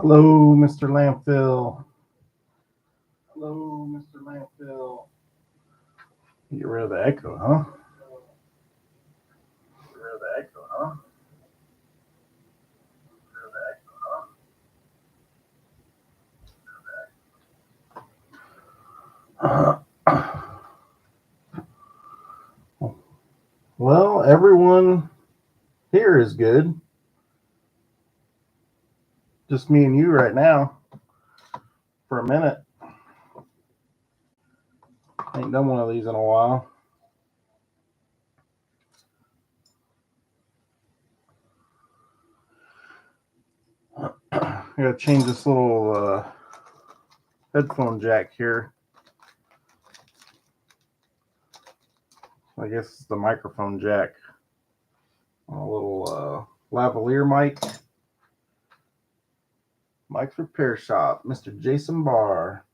Hello, Mr. Landfill. Hello, Mr. Landfill. Get rid of the echo, huh? Get rid of the echo, huh? Well, everyone here is good. Just me and you right now for a minute. Ain't done one of these in a while. I gotta change this little headphone jack here. I guess it's the microphone jack. A little lavalier mic. Mike's Repair Shop, Mr. Jason Barr.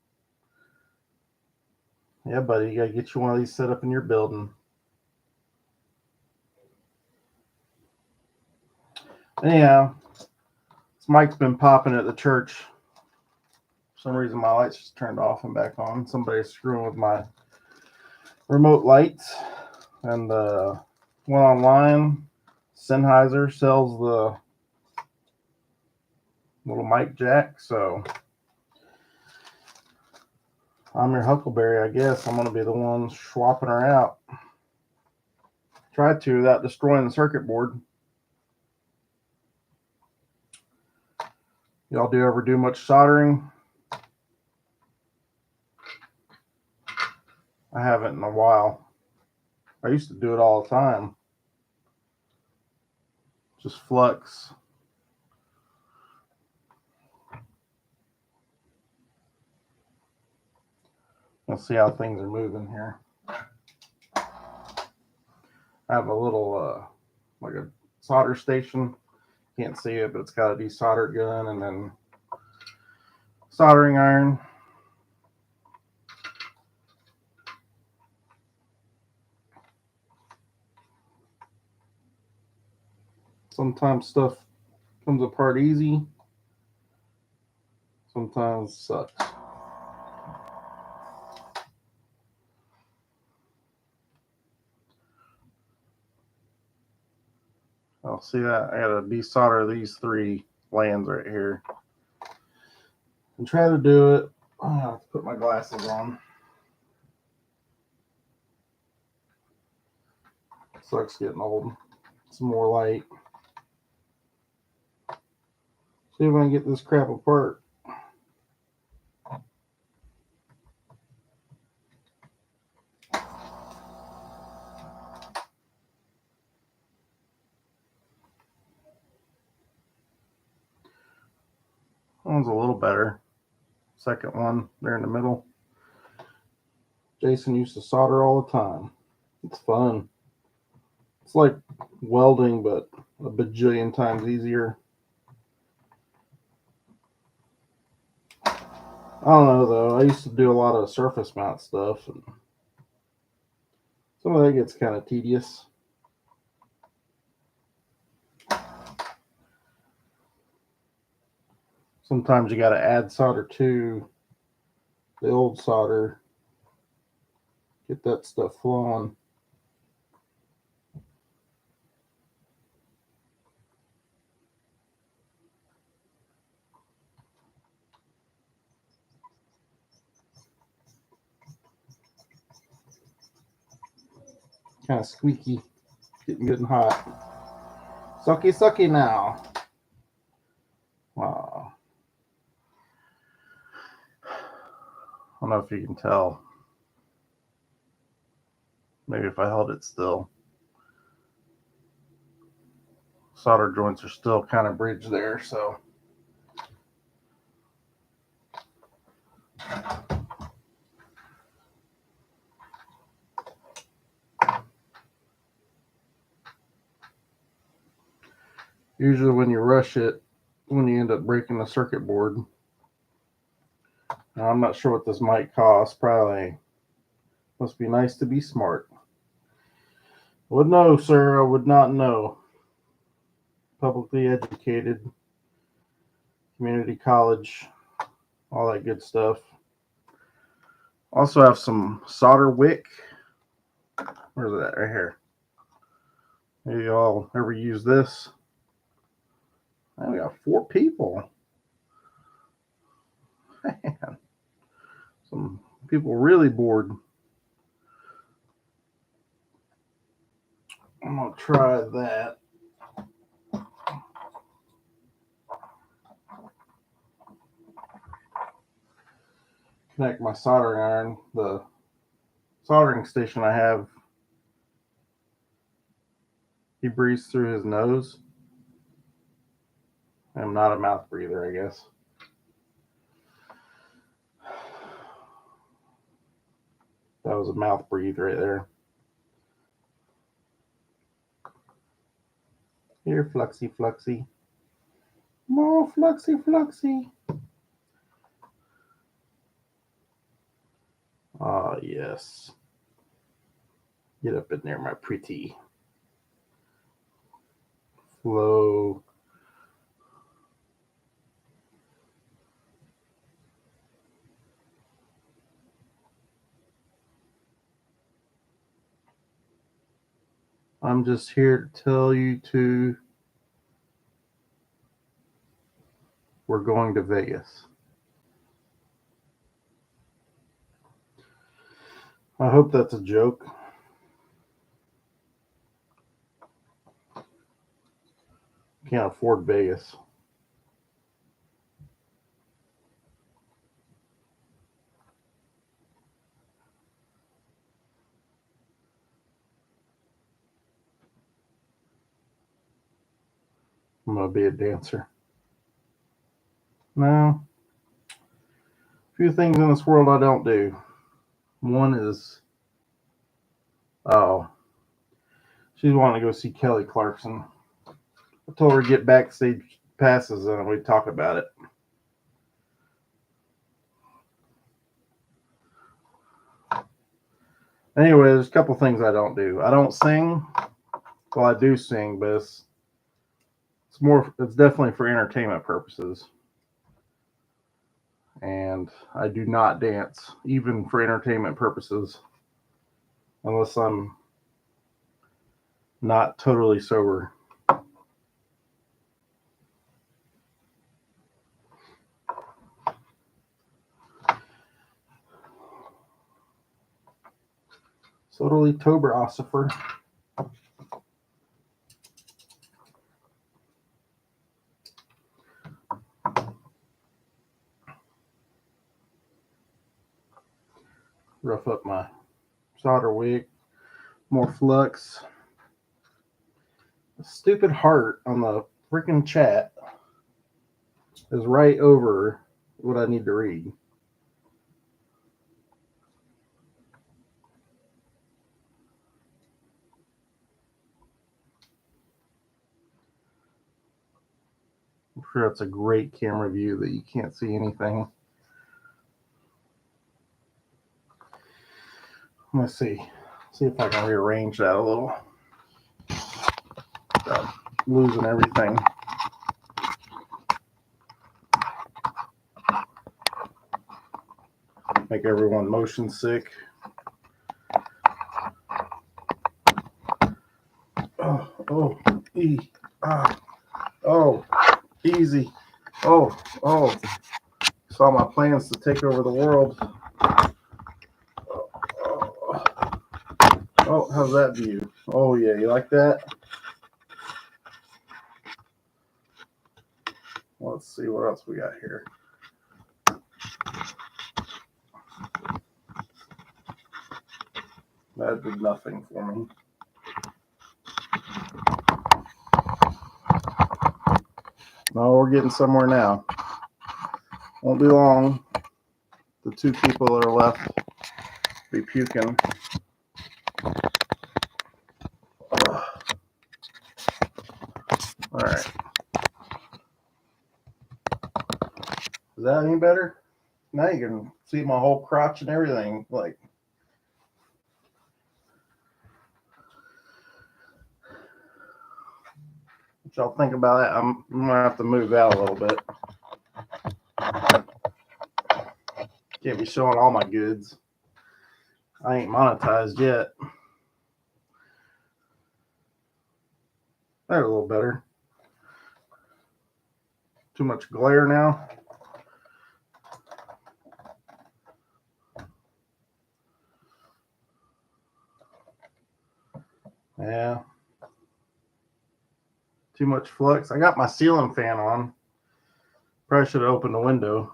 Yeah, buddy, you gotta get you one of these set up in your building. Anyhow, this mic's been popping at the church. For some reason, my lights just turned off and back on. Somebody's screwing with my remote lights. And went online. Sennheiser sells the little mic jack, so I'm your Huckleberry, I guess. I'm going to be the one swapping her out. Try to without destroying the circuit board. Y'all do ever do much soldering? I haven't in a while. I used to do it all the time. Just flux. Let's see how things are moving here. I have a little, like a solder station. Can't see it, but it's got a desolder gun and then soldering iron. Sometimes stuff comes apart easy. Sometimes it sucks. I'll see that. I gotta desolder these three lands right here. And try to do it. I have to put my glasses on. Sucks getting old. Some more light. See if I can get this crap apart. That one's a little better. Second one there in the middle. Jason used to solder all the time. It's fun. It's like welding, but a bajillion times easier. I don't know though. I used to do a lot of surface mount stuff, and some of that gets kind of tedious. Sometimes you got to add solder to the old solder, get that stuff flowing. Kind of squeaky, getting good and hot. Sucky, sucky now. Wow. I don't know if you can tell. Maybe if I held it still. Solder joints are still kind of bridged there, so. Usually when you rush it, when you end up breaking the circuit board. Now, I'm not sure what this might cost. Probably must be nice to be smart. Would know, sir. I would not know. Publicly educated. community college, all that good stuff. Also have some solder wick. Where's that? Right here. Maybe y'all ever use this. Now we got 4 people. Man, some people really bored. I'm gonna try that. Connect my soldering iron. The soldering station I have, he breathes through his nose. I'm not a mouth breather, I guess. That was a mouth breathe right there. Here, Fluxy, Fluxy. More Fluxy, Fluxy. Ah, yes. Get up in there, my pretty. Flow. I'm just here to tell you we're going to Vegas. I hope that's a joke. Can't afford Vegas. I'm going to be a dancer. No. A few things in this world I don't do. One is, she's wanting to go see Kelly Clarkson. I told her to get backstage passes and we'd talk about it. Anyway, there's a couple things I don't do. I don't sing. Well, I do sing, but it's definitely for entertainment purposes. And I do not dance, even for entertainment purposes, unless I'm not totally sober. Totally tober ossifer. Rough up my solder wick. More flux. The stupid heart on the freaking chat is right over what I need to read. I'm sure that's a great camera view that you can't see anything. Let's see if I can rearrange that a little without losing everything. Make everyone motion sick. Easy. Saw my plans to take over the world. Oh, how's that view? Oh yeah, you like that? Let's see what else we got here. That did nothing for me. No, we're getting somewhere now. Won't be long. The 2 people that are left be puking. All right. Is that any better? Now you can see my whole crotch and everything. Like, what y'all think about that? I'm gonna have to move out a little bit. Can't be showing all my goods. I ain't monetized yet. They're a little better. Too much glare now. Yeah. Too much flux. I got my ceiling fan on. Probably should have opened the window.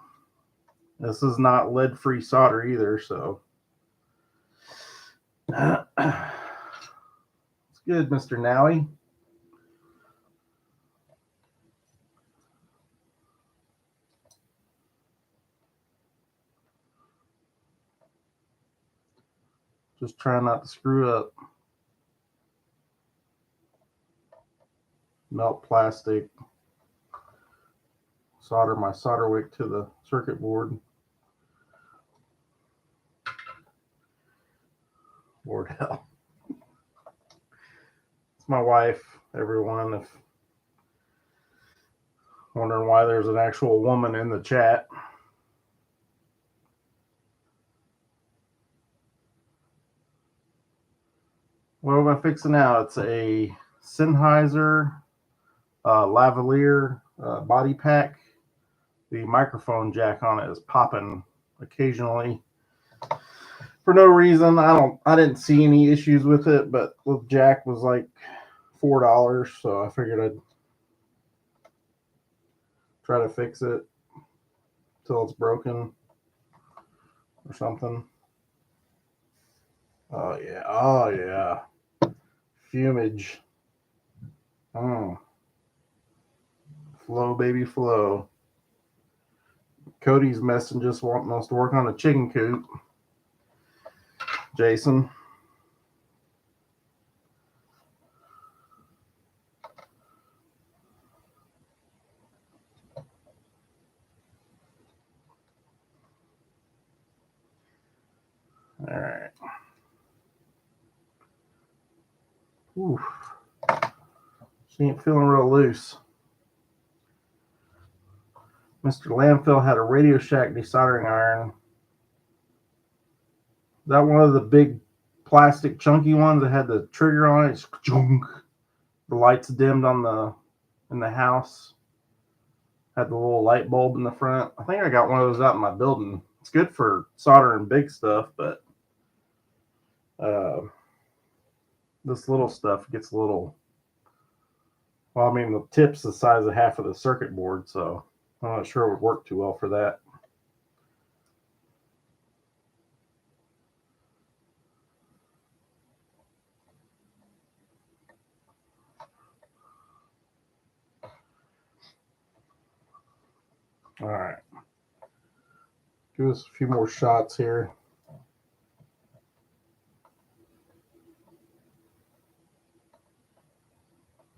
This is not lead-free solder either, so. It's good, Mr. Nowie. Just trying not to screw up. Melt plastic. Solder my solder wick to the circuit board. Lord hell. It's my wife, everyone, if wondering why there's an actual woman in the chat. What am I fixing now? It's a Sennheiser lavalier body pack. The microphone jack on it is popping occasionally for no reason. I didn't see any issues with it, but the jack was like $4, so I figured I'd try to fix it till it's broken or something. Oh yeah, fumage. Flow, baby, flow. Cody's messing, just wanting us to work on a chicken coop. Jason. All right. Oof. She ain't feeling real loose. Mr. Landfill had a Radio Shack desoldering iron. Is that one of the big plastic chunky ones that had the trigger on it? The lights dimmed on in the house. Had the little light bulb in the front. I think I got one of those out in my building. It's good for soldering big stuff, but this little stuff gets a little. Well, I mean, the tip's the size of half of the circuit board, so I'm not sure it would work too well for that. All right. Give us a few more shots here.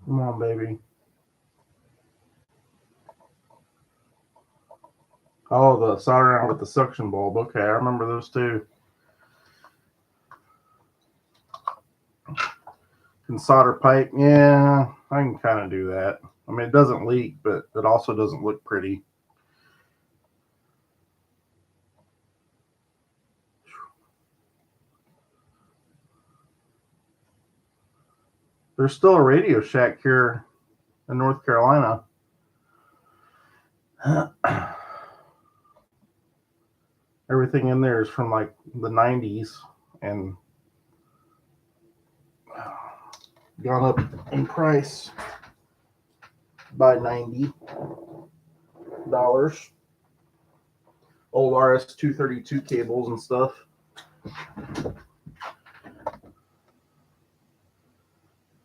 Come on, baby. Oh, the soldering out with the suction bulb. Okay, I remember those two. Can solder pipe. Yeah, I can kind of do that. I mean, it doesn't leak, but it also doesn't look pretty. There's still a Radio Shack here in North Carolina. Everything in there is from like the 90s and gone up in price by $90. Old RS-232 cables and stuff.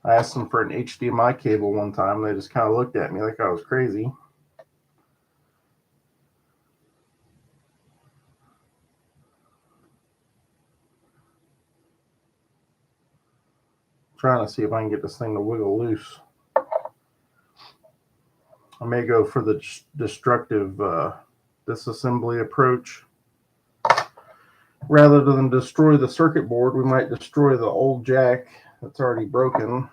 I asked them for an HDMI cable one time. They just kind of looked at me like I was crazy. Trying to see if I can get this thing to wiggle loose. I may go for the destructive disassembly approach. Rather than destroy the circuit board, we might destroy the old jack that's already broken.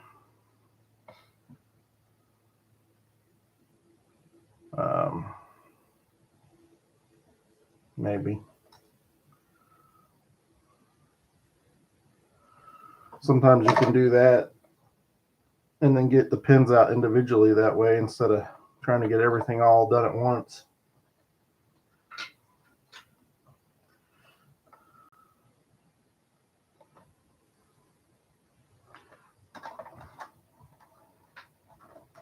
maybe. Sometimes you can do that and then get the pins out individually that way instead of trying to get everything all done at once.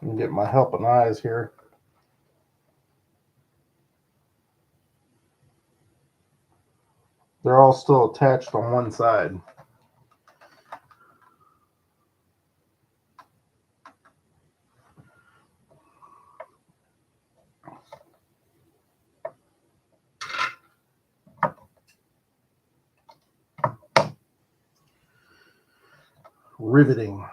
And get my helping eyes here. They're all still attached on one side. Riveting.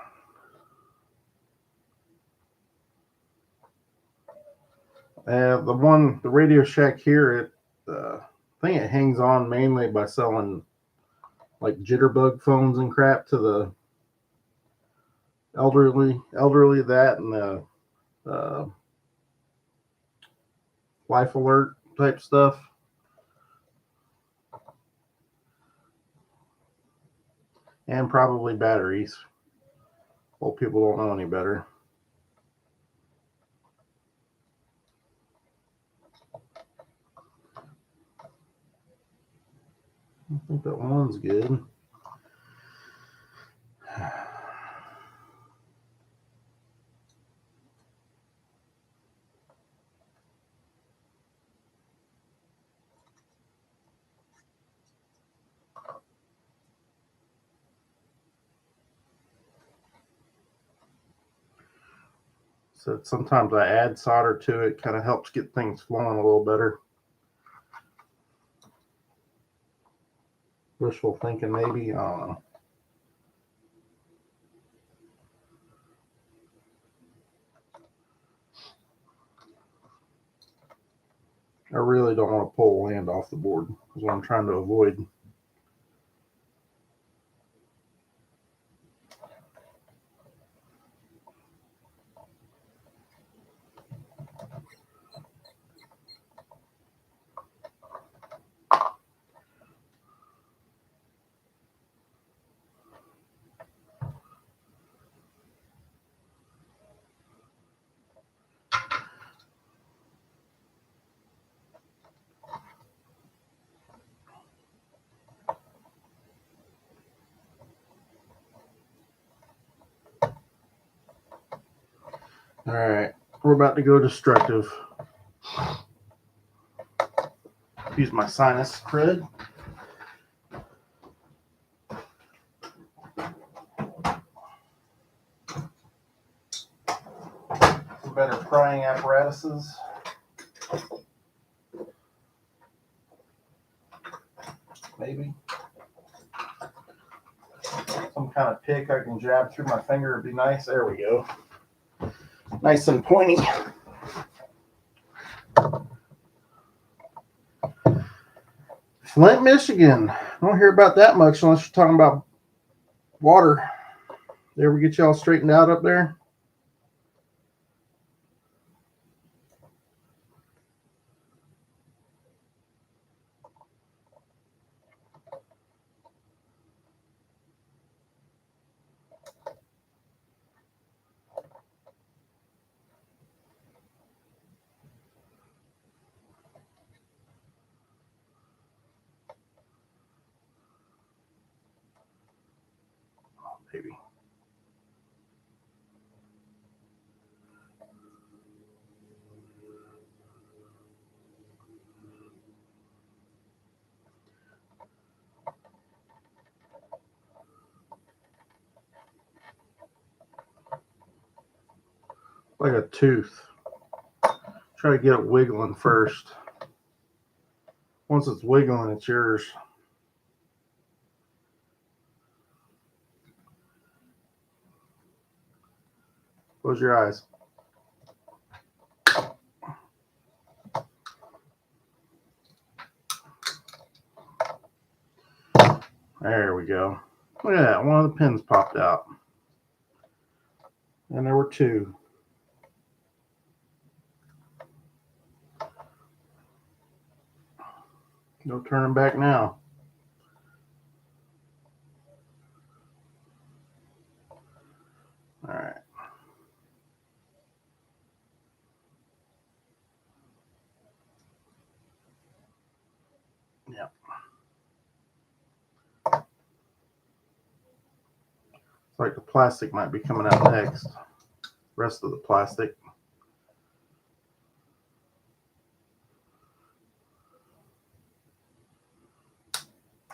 The Radio Shack here, I think it hangs on mainly by selling like jitterbug phones and crap to the elderly, that and the life alert type stuff. And probably batteries. Well, people don't know any better. I think that one's good. So sometimes I add solder to it, kind of helps get things flowing a little better. Wishful thinking, maybe. I don't know. I really don't want to pull land off the board. That's what I'm trying to avoid. All right, we're about to go destructive. Use my sinus crud. Some better prying apparatuses. Maybe. Some kind of pick I can jab through my finger would be nice. There we go. Nice and pointy. Flint, Michigan. I don't hear about that much unless you're talking about water. Did ever get y'all straightened out up there? Maybe. Like a tooth. Try to get it wiggling first. Once it's wiggling, it's yours. Close your eyes. There we go. Look at that. One of the pins popped out. And there were two. No turning back now. All right. Yep. It's like the plastic might be coming out next. Rest of the plastic.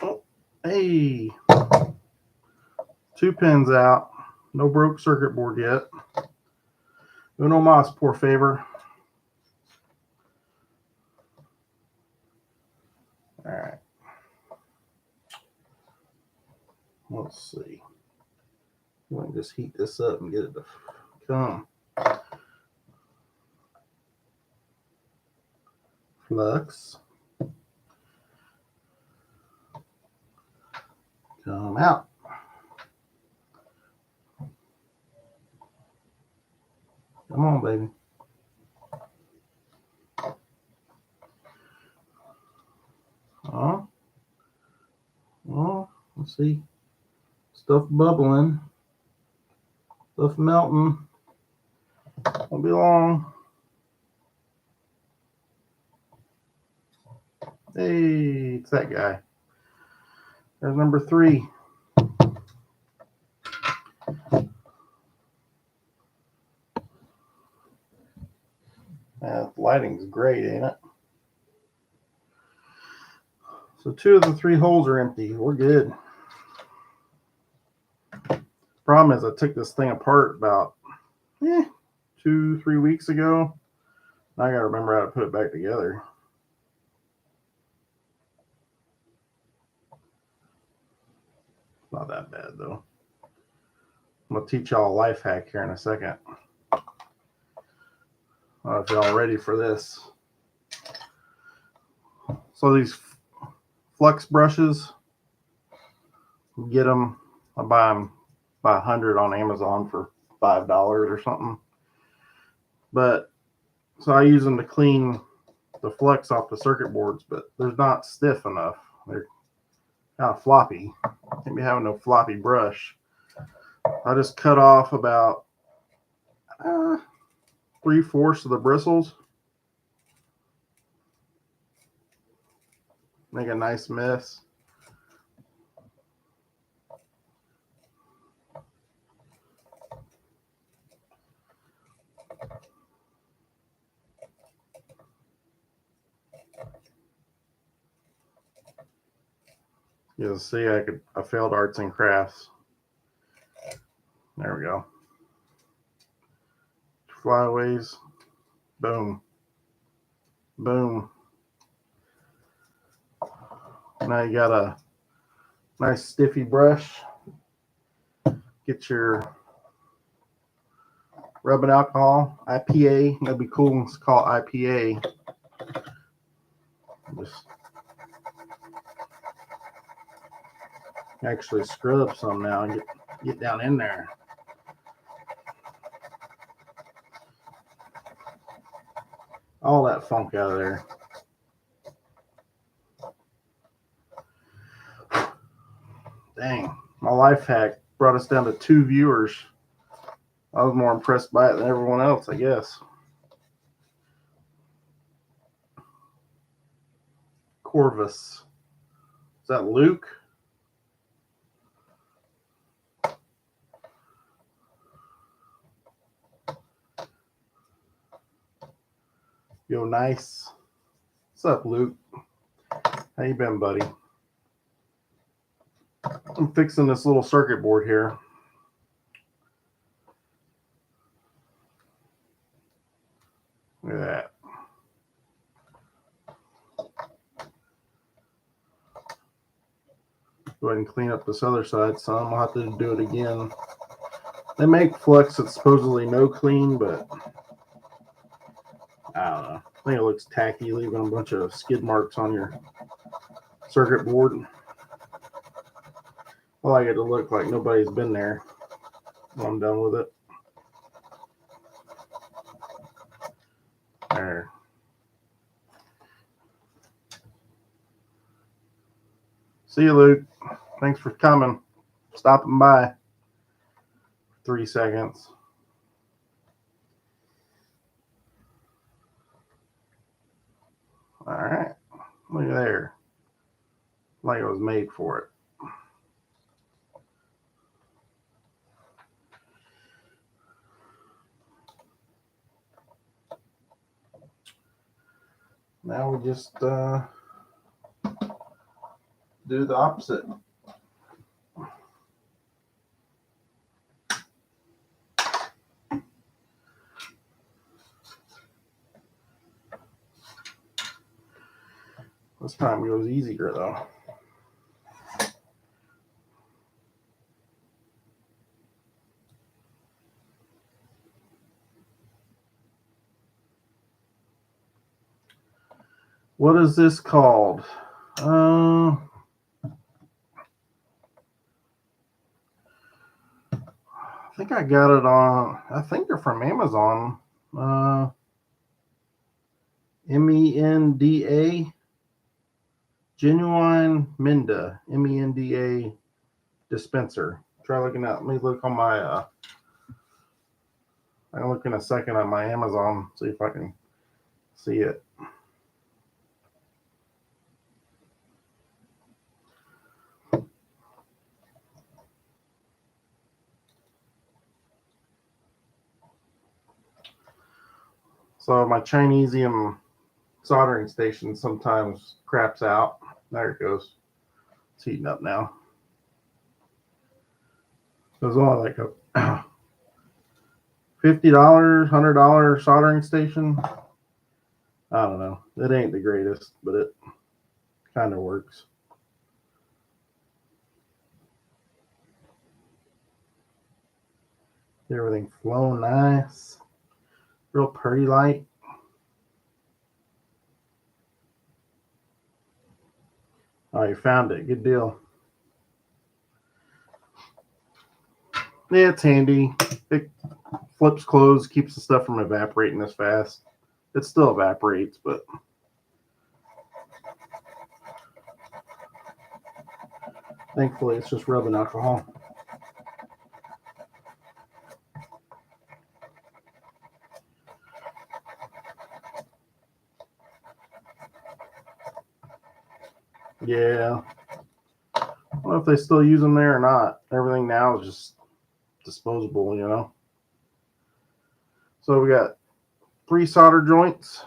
Oh, hey. 2 pins out. No broke circuit board yet. Uno mas, por favor. All right. Let's see. We can just heat this up and get it to come. Flux. Come out. Come on, baby. Let's see. Stuff bubbling. Stuff melting. Won't be long. Hey, it's that guy. There's number 3. The lighting's great, ain't it? So 2 of the 3 holes are empty. We're good. Problem is I took this thing apart about 2-3 weeks ago. Now I gotta remember how to put it back together. Not that bad though. I'm gonna teach y'all a life hack here in a second. I don't know if y'all ready for this. So these flux brushes, get them. I buy them by 100 on Amazon for $5 or something. But so I use them to clean the flux off the circuit boards, but they're not stiff enough. They're kind of floppy. Can't be having no floppy brush. I just cut off about 3/4 of the bristles. Make a nice mess. You'll see I failed arts and crafts. There we go. Flyaways. Boom. Boom. Now you got a nice stiffy brush. Get your rubbing alcohol, IPA. That'd be cool. It's called IPA. Just actually scrub some now and get down in there. All that funk out of there. Dang, my life hack brought us down to 2 viewers. I was more impressed by it than everyone else, I guess. Corvus. Is that Luke? Yo, nice. What's up, Luke? How you been, buddy? I'm fixing this little circuit board here. Look at that. Go ahead and clean up this other side some. I'll have to do it again. They make flux that's supposedly no clean, but I don't know. I think it looks tacky, leaving a bunch of skid marks on your circuit board. I like it to look like nobody's been there when I'm done with it. There. See you, Luke. Thanks for coming. Stopping by. 3 seconds. All right. Look at there. Like it was made for it. Now we just do the opposite. This time goes easier though. What is this called? I think I got it on, I think they're from Amazon. MENDA, Genuine Menda, MENDA dispenser. Try looking at, let me look on my, I'll look in a second at my Amazon, see if I can see it. So my Chinesium soldering station sometimes craps out. There it goes. It's heating up now. It was only like a $50, $100 soldering station. I don't know. It ain't the greatest, but it kind of works. Everything flow nice. Real pretty light. Oh, you found it. Good deal. Yeah, it's handy. It flips closed, keeps the stuff from evaporating as fast. It still evaporates, but thankfully it's just rubbing alcohol. Yeah. I don't know if they still use them there or not. Everything now is just disposable, you know. So we got 3 solder joints.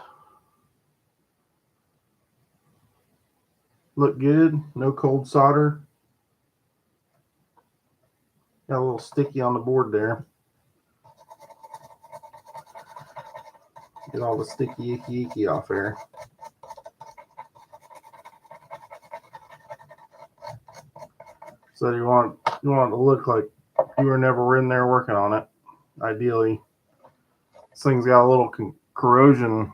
Look good. No cold solder. Got a little sticky on the board there. Get all the sticky icky off there. So you want it to look like you were never in there working on it. Ideally, this thing's got a little corrosion.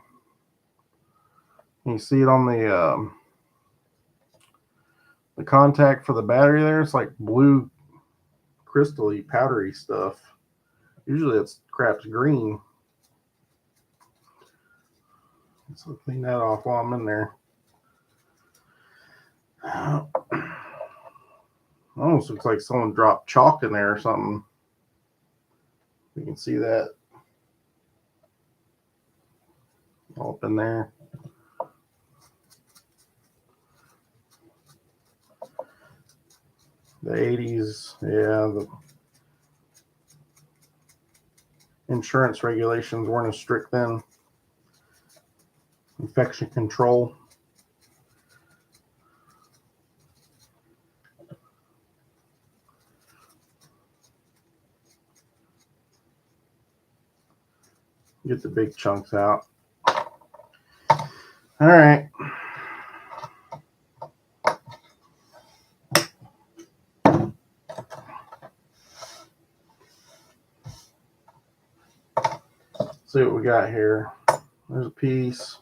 You see it on the contact for the battery there. It's like blue, crystally, powdery stuff. Usually it's crap's green. So clean that off while I'm in there. Almost looks like someone dropped chalk in there or something. You can see that all up in there. The 80s, yeah, the insurance regulations weren't as strict then. Infection control. Get the big chunks out. All right. See what we got here. There's a piece.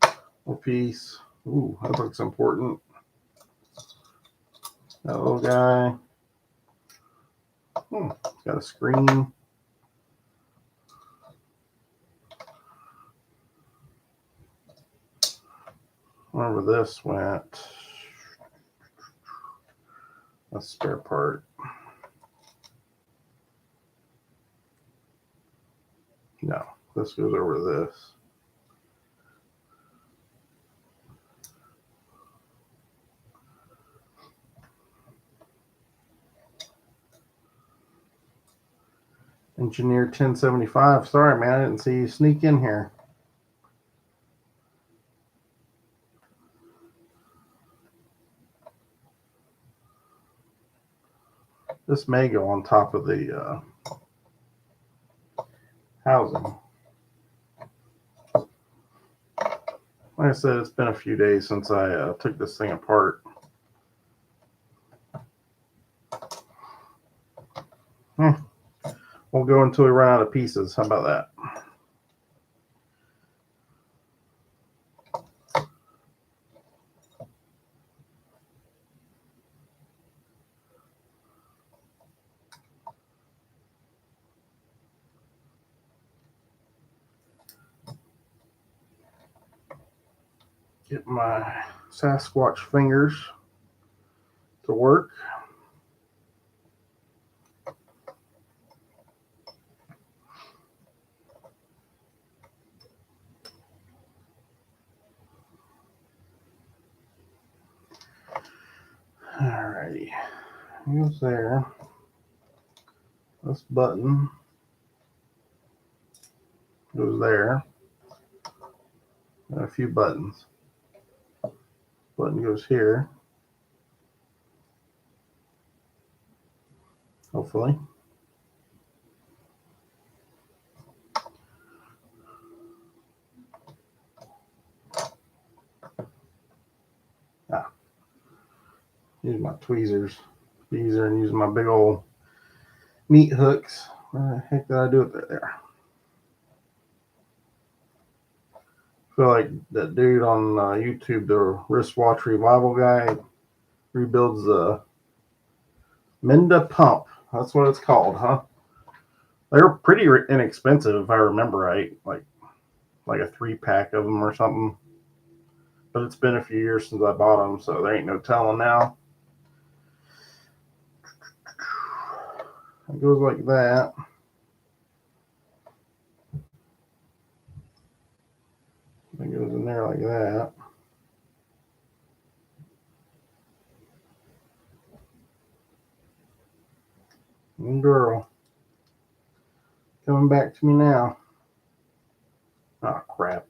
A piece. Ooh, that looks important. That little guy. Got a screen. Wherever this went. a spare part. No, this goes over this. Engineer 1075. Sorry, man, I didn't see you sneak in here. This may go on top of the housing. Like I said, it's been a few days since I took this thing apart. We'll go until we run out of pieces. How about that? Get my Sasquatch fingers to work. Alrighty, goes there. This button goes there. And a few buttons. Button goes here. Hopefully. Use my tweezers. Tweezer and use my big old meat hooks. Where the heck did I do it there? I feel like that dude on YouTube, the wristwatch revival guy, rebuilds the Minda pump. That's what it's called, huh? They're pretty inexpensive, if I remember right. Like a 3-pack of them or something. But it's been a few years since I bought them, so there ain't no telling now. It goes like that. It goes in there like that. And girl, coming back to me now. Oh, crap.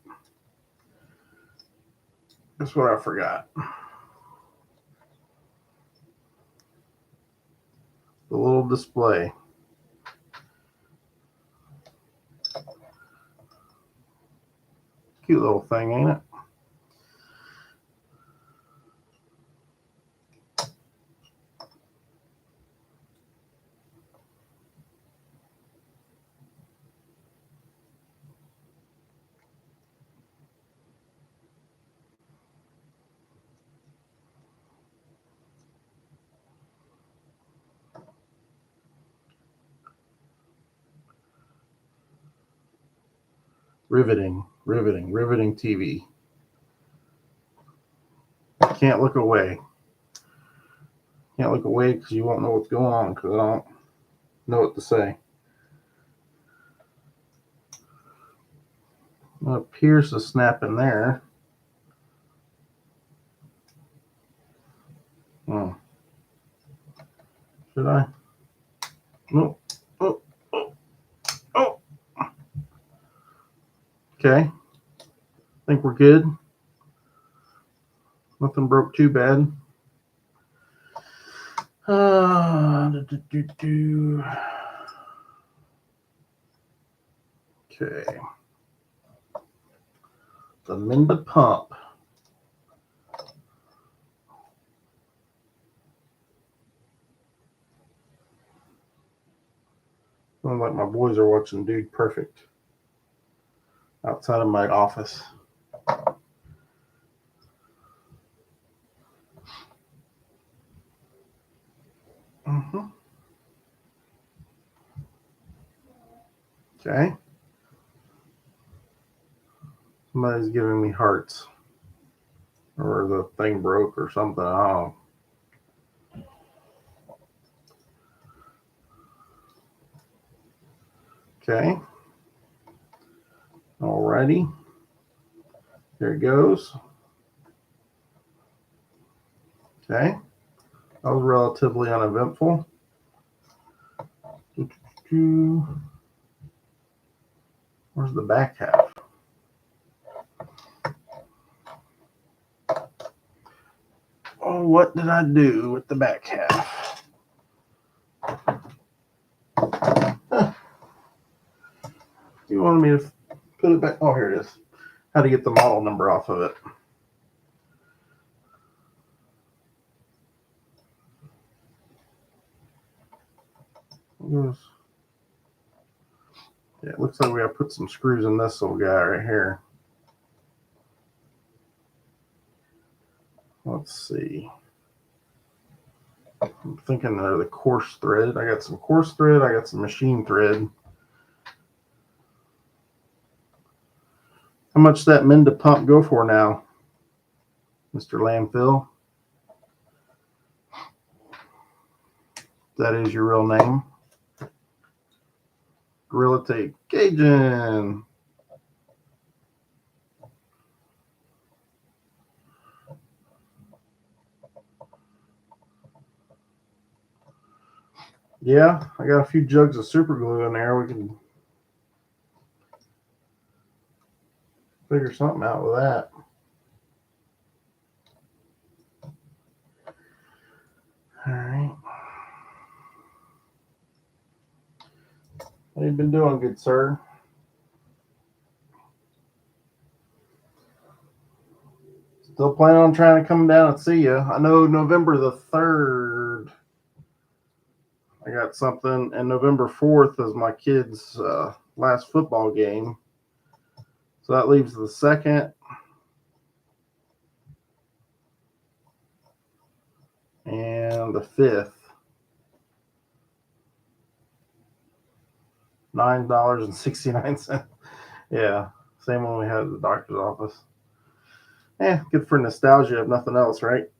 That's what I forgot. The little display. Cute little thing, ain't it? Riveting TV. Can't look away. Can't look away because you won't know what's going on because I don't know what to say. It appears to snap in there. Oh. Should I? No. Oh. Okay. Think we're good. Nothing broke too bad. Okay. The Minda pump. Sounds like my boys are watching Dude Perfect outside of my office. Okay. Somebody's giving me hearts. Or the thing broke or something. Oh. Okay. Alrighty. There it goes. Okay. That was relatively uneventful. Where's the back half? Oh, what did I do with the back half? Huh. You wanted me to put it back? Oh, here it is. How to get the model number off of it. Yeah, it looks like we gotta put some screws in this little guy right here. Let's see. I'm thinking they're the coarse thread. I got some coarse thread. I got some machine thread. How much that Minda pump go for now, Mr. Landfill? That is your real name. Gorilla Tape Cajun. Yeah, I got a few jugs of super glue in there. We can figure something out with that. All right. What have you been doing, good sir? Still planning on trying to come down and see you. I know November the 3rd, I got something, and November 4th is my kid's last football game. So that leaves the 2nd and the 5th. $9.69. Yeah, same one we had at the doctor's office. Yeah, good for nostalgia if nothing else, right?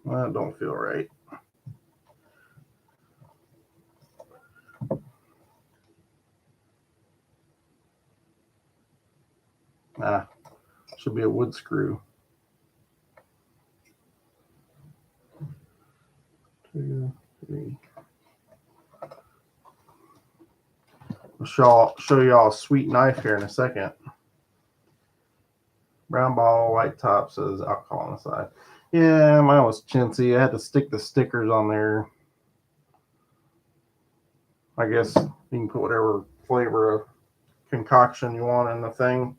Well, that don't feel right. Should be a wood screw. 2, 3. I'll show y'all a sweet knife here in a second. Brown ball, white top, says alcohol on the side. Yeah, mine was chintzy. I had to stick the stickers on there. I guess you can put whatever flavor of concoction you want in the thing.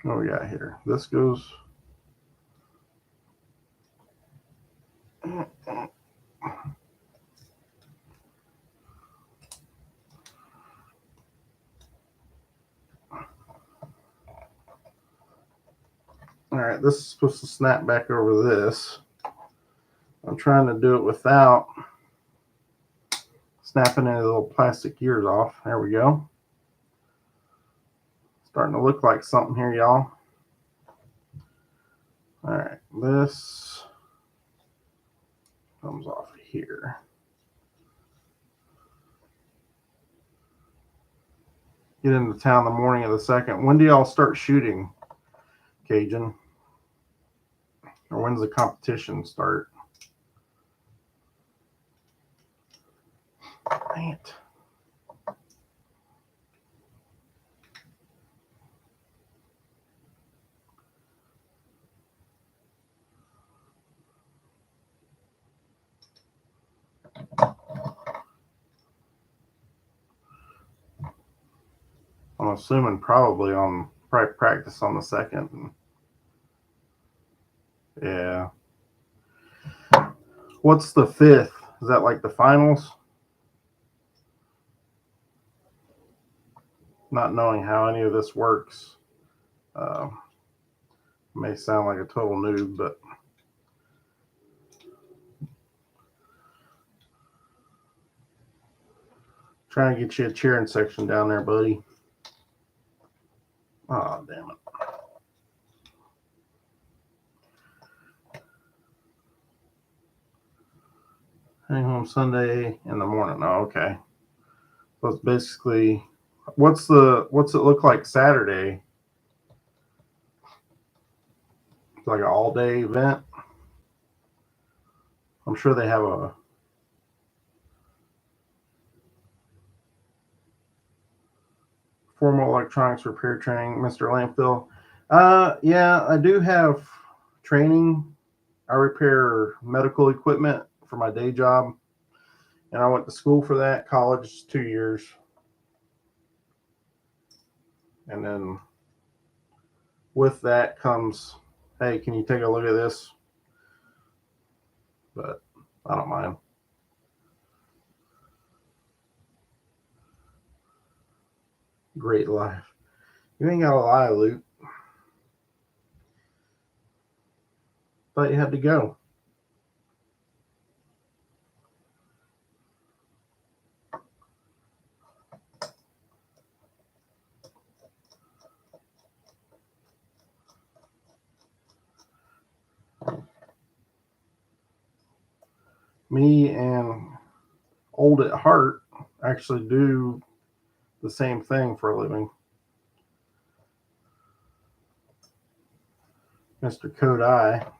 What we got here? This goes. All right, this is supposed to snap back over this. I'm trying to do it without snapping any little plastic ears off. There we go. Starting to look like something here, y'all. All right, this comes off here. Get into town the morning of the 2nd. When do y'all start shooting, Cajun? Or when's the competition start? Dang it. I'm assuming probably practice on the 2nd. Yeah. What's the 5th? Is that like the finals? Not knowing how any of this works. May sound like a total noob, but Trying to get you a cheering section down there, buddy. Oh, damn it. Heading home Sunday in the morning. Oh, okay. So it's basically, what's it look like Saturday? It's like an all-day event. I'm sure they have a formal electronics repair training, Mr. Lampville. Yeah, I do have training. I repair medical equipment for my day job, and I went to school for that, college 2 years. And then with that comes, hey, can you take a look at this? But I don't mind. Great life. You ain't got to lie, Luke. Thought you had to go. Me and Old at Heart actually do the same thing for a living. Mr. Kodai.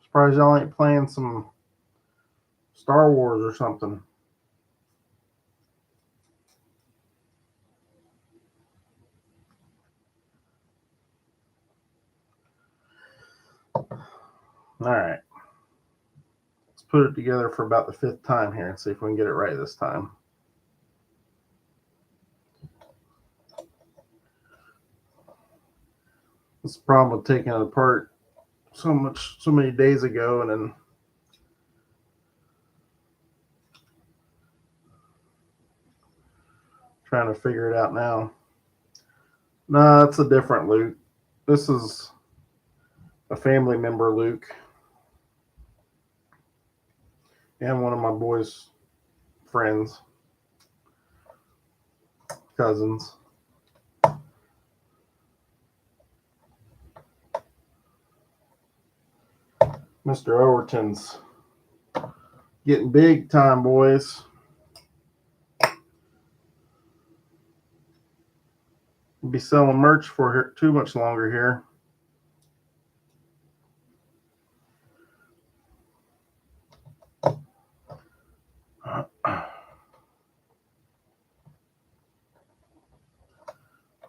Surprised y'all ain't playing some Star Wars or something. All right. Let's put it together for about the 5th time here and see if we can get it right this time. That's the problem with taking it apart so many days ago and then trying to figure it out now. No, it's a different Luke. This is a family member Luke and one of my boys' friends, cousins. Mr. Overton's getting big time, boys. We'll be selling merch for too much longer here.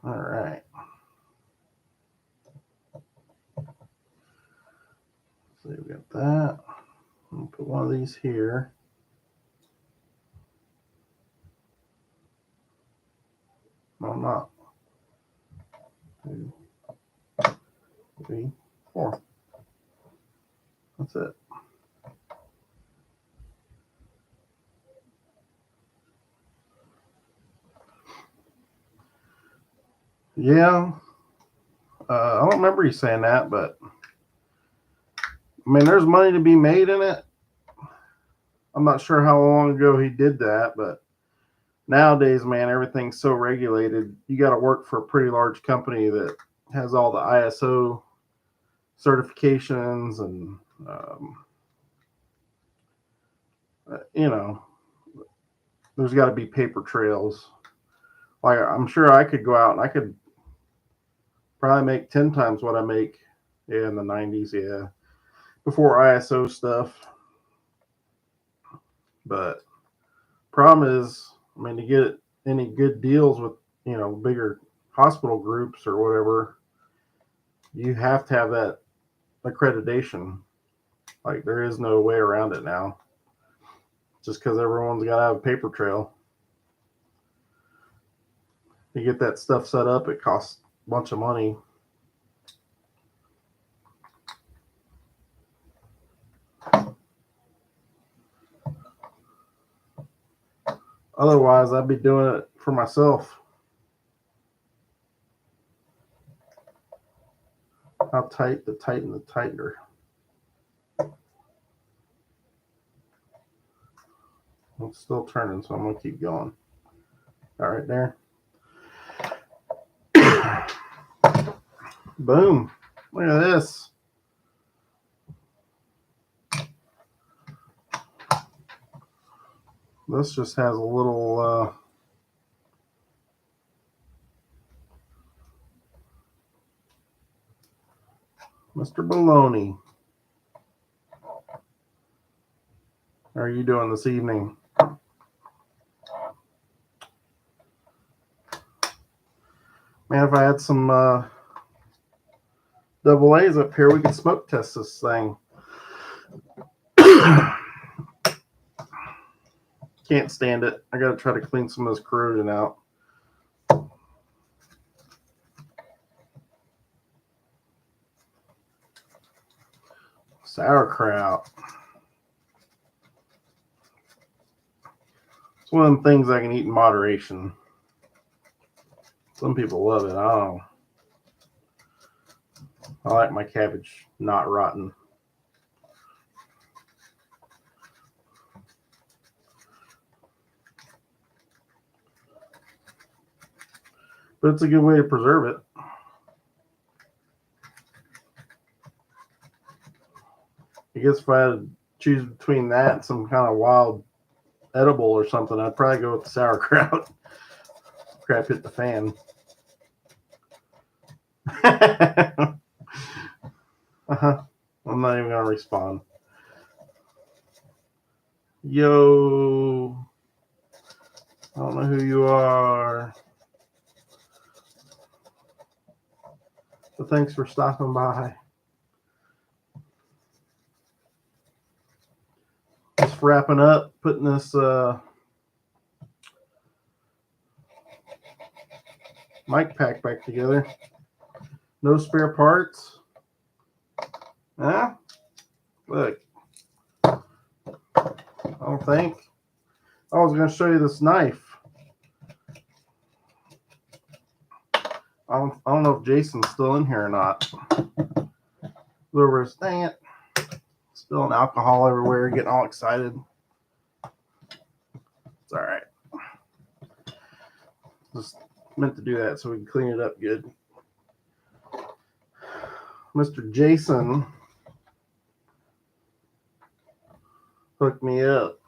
All right. So we got that. I'll put one of these here. No, I'm not. 2, 3, 4. That's it. Yeah. I don't remember you saying that, but I mean, there's money to be made in it. I'm not sure how long ago he did that, but nowadays, man, everything's so regulated. You got to work for a pretty large company that has all the ISO certifications and, you know, there's got to be paper trails. Like, I'm sure I could go out and I could probably make 10 times what I make in the 90s, yeah, before ISO stuff. But problem is, I mean, to get any good deals with, you know, bigger hospital groups or whatever, you have to have that accreditation. Like, there is no way around it now. Just because everyone's got to have a paper trail. To get that stuff set up, it costs a bunch of money. Otherwise, I'd be doing it for myself. How tight, the tighten the tighter. It's still turning, so I'm going to keep going. All right, there. Boom. Look at this. This just has a little Mr. Baloney. How are you doing this evening? Man, if I had some double A's up here, we could smoke test this thing. Can't stand it. I gotta try to clean some of this corrosion out. Sauerkraut. It's one of them things I can eat in moderation. Some people love it. I don't know. I like my cabbage not rotten. But it's a good way to preserve it. I guess if I had to choose between that and some kind of wild edible or something, I'd probably go with the sauerkraut. Crap hit the fan. I'm not even going to respond. Yo. I don't know who you are. But thanks for stopping by. Just wrapping up, putting this mic pack back together. No spare parts. Huh? Look. I don't think. I was going to show you this knife. I don't know if Jason's still in here or not. Whoever's, dang it. Spilling alcohol everywhere, getting all excited. It's all right. Just meant to do that so we can clean it up good. Mr. Jason hooked me up.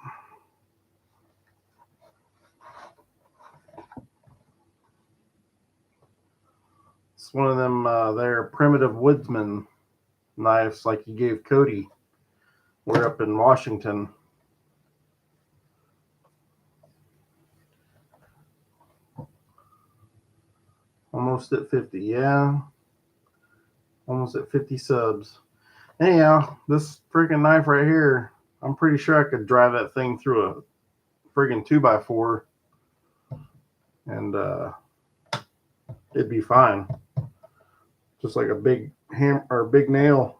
It's one of them, their primitive woodsman knives like he gave Cody. We're up in Washington. Almost at 50, yeah. Almost at 50 subs. Anyhow, this freaking knife right here, I'm pretty sure I could drive that thing through a friggin' 2x4 and it'd be fine. Just like a big hammer or big nail.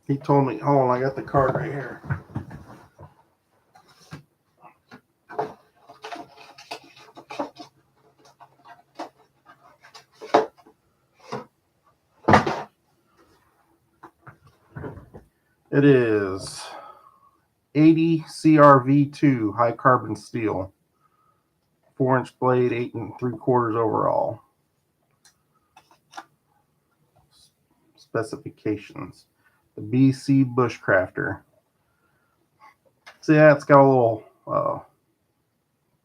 He told me, hold on, I got the card right here. It is 80 CRV2 high carbon steel, 4-inch blade, 8 3/4 overall. Specifications: the BC Bushcrafter. See, it's got a little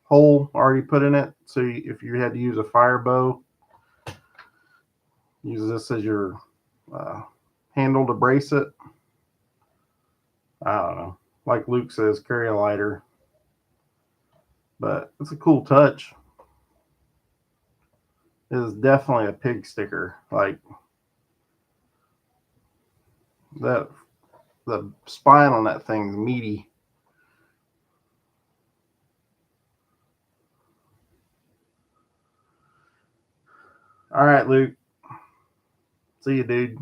hole already put in it, so if you had to use a fire bow, use this as your handle to brace it. I don't know. Like Luke says, carry a lighter. But it's a cool touch. It is definitely a pig sticker. Like that, the spine on that thing's meaty. All right, Luke. See you, dude.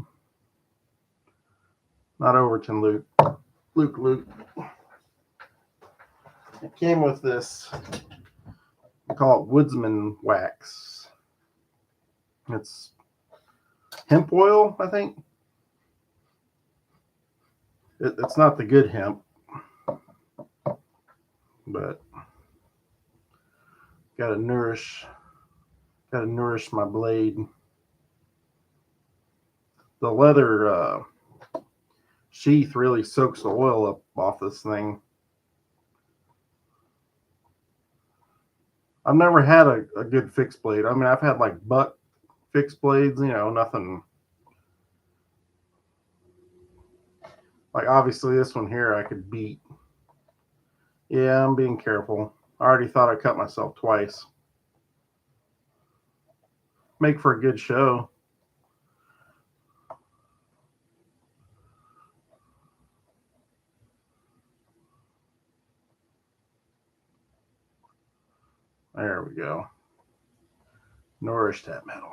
Not Overton, Luke. Luke. It came with this, I call it woodsman wax. It's hemp oil, I think. It's not the good hemp, but gotta nourish my blade. The leather sheath really soaks the oil up off this thing. I've never had a good fixed blade. I mean, I've had like buck fixed blades, nothing. Like, obviously, this one here I could beat. Yeah, I'm being careful. I already thought I cut myself twice. Make for a good show. There we go. Nourish that metal.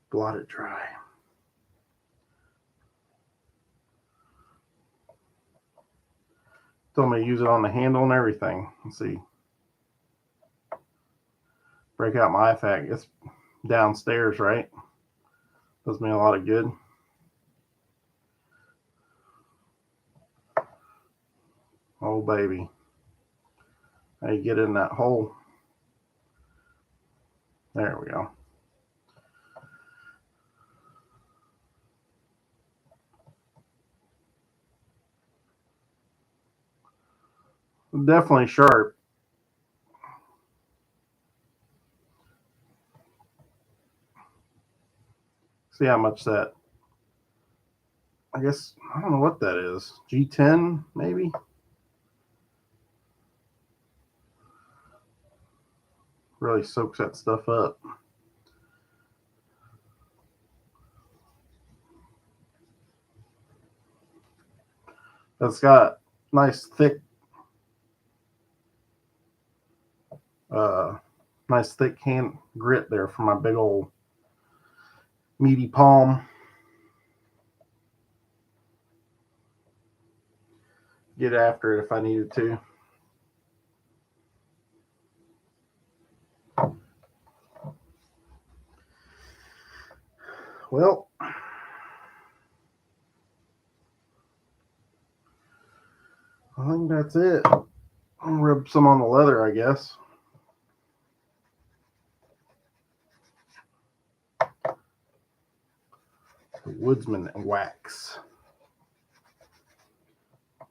Blot it dry. Told me to use it on the handle and everything. Let's see. Break out my IFAC. It's downstairs, right? Does me a lot of good. Oh, baby. How you get in that hole? There we go. Definitely sharp. See how much that, I guess, I don't know what that is. G10, maybe? Really soaks that stuff up. It's got nice thick hand grit there for my big old meaty palm. Get after it if I needed to. Well, I think that's it. I'll rub some on the leather, I guess. Woodsman wax.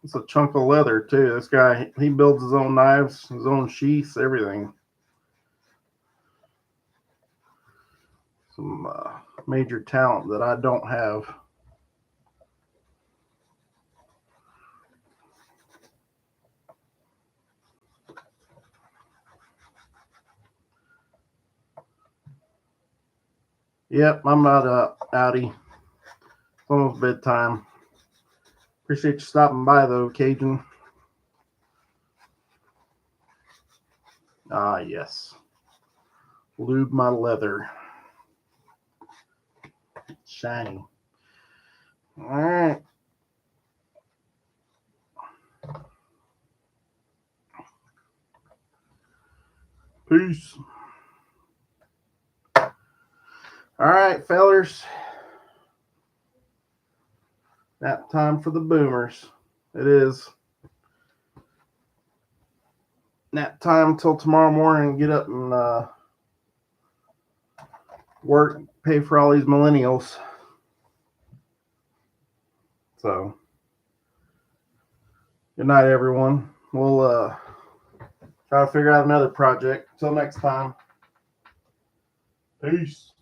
It's a chunk of leather too. This guy, he builds his own knives, his own sheaths, everything. Some major talent that I don't have. Yep, I'm about outie. It's almost bedtime. Appreciate you stopping by though, Cajun. Ah, yes. Lube my leather. Shiny. All right. Peace. All right, fellers. Nap time for the boomers. It is. Nap time till tomorrow morning. Get up and work, pay for all these millennials. So, good night, everyone. We'll try to figure out another project. Till next time. Peace.